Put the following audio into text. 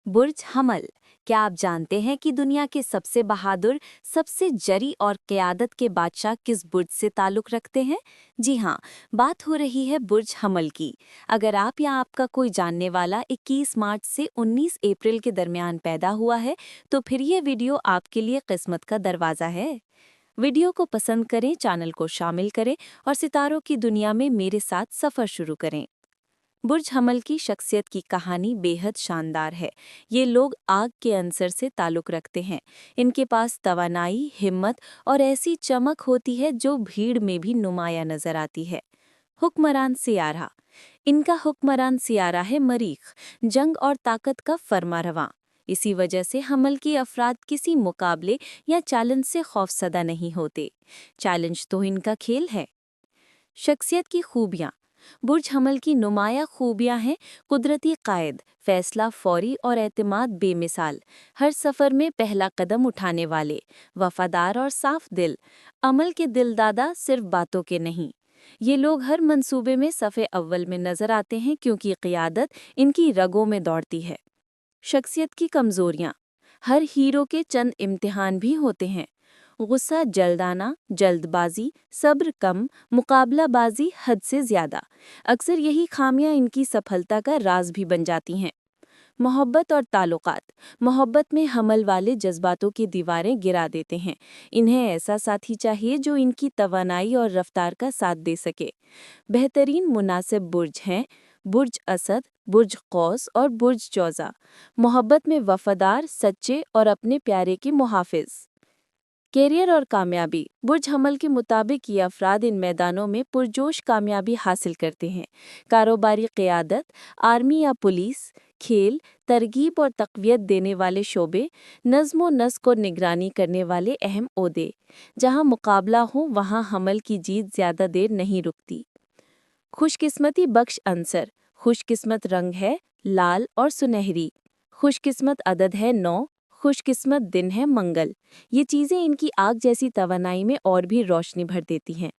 बुर्ज हमल। क्या आप जानते हैं कि दुनिया के सबसे बहादुर, सबसे जरी और क़यादत के बादशाह किस बुर्ज से ताल्लुक़ रखते हैं? जी हाँ, बात हो रही है बुर्ज हमल की। अगर आप या आपका कोई जानने वाला 21 मार्च से 19 अप्रैल के दरमियान पैदा हुआ है, तो फिर ये वीडियो आपके लिए किस्मत का दरवाज़ा है। वीडियो को पसंद करें, चैनल को शामिल करें और सितारों की दुनिया में मेरे साथ सफ़र शुरू करें। बुर्ज हमल की शख्सियत की कहानी बेहद शानदार है। ये लोग आग के अंसर से ताल्लुक़ रखते हैं। इनके पास तवानाई, हिम्मत और ऐसी चमक होती है जो भीड़ में भी नुमाया नजर आती है। हुक्मरान सियारा। इनका हुक्मरान सियारा है मरीख, जंग और ताकत का फरमारवां। इसी वजह से हमल की अफराद किसी मुकाबले या चैलेंज से खौफसदा नहीं होते। चैलेंज तो इनका खेल है। शख्सियत की खूबियाँ। बुर्ज हमल की नुमाया खूबियाँ हैं कुदरती कायद, फैसला फौरी और एतमाद बेमिसाल, हर सफ़र में पहला कदम उठाने वाले, वफादार और साफ दिल, अमल के दिलदादा, सिर्फ बातों के नहीं। ये लोग हर मंसूबे में सफ़े अव्वल में नज़र आते हैं क्योंकि क़यादत इनकी रगों में दौड़ती है। शख्सियत की कमज़ोरियाँ। हर हीरो के चंद इम्तिहान भी होते हैं। गुस्सा जल्दाना, जल्दबाजी, सब्र कम, मुकाबलाबाजी हद से ज़्यादा। अक्सर यही खामियां इनकी सफलता का राज भी बन जाती हैं। मोहब्बत और ताल्लुकात। मोहब्बत में हमल वाले जज्बातों की दीवारें गिरा देते हैं। इन्हें ऐसा साथी चाहिए जो इनकी तवानाई और रफ्तार का साथ दे सके। बेहतरीन मुनासिब बुर्ज हैं बुर्ज असद, बुर्ज कौस और बुर्ज जौज़ा। मोहब्बत में वफादार, सच्चे और अपने प्यारे के मुहाफिज। कैरियर और कामयाबी। बुर्ज हमल के मुताबिक ये अफराद इन मैदानों में पुरजोश कामयाबी हासिल करते हैं। कारोबारी क़यादत, आर्मी या पुलिस, खेल, तरगीब और तक़वियत देने वाले शोबे, नज़्म व नस्क और निगरानी करने वाले अहम ओहदे। जहाँ मुकाबला हो वहाँ हमल की जीत ज़्यादा देर नहीं रुकती। खुशकिस्मती बख्श अंसर। खुशकिस्मत रंग है लाल और सुनहरी। खुशकिस्मत अदद है 9। खुशकिस्मत दिन है मंगल। ये चीज़ें इनकी आग जैसी तवानाई में और भी रोशनी भर देती हैं।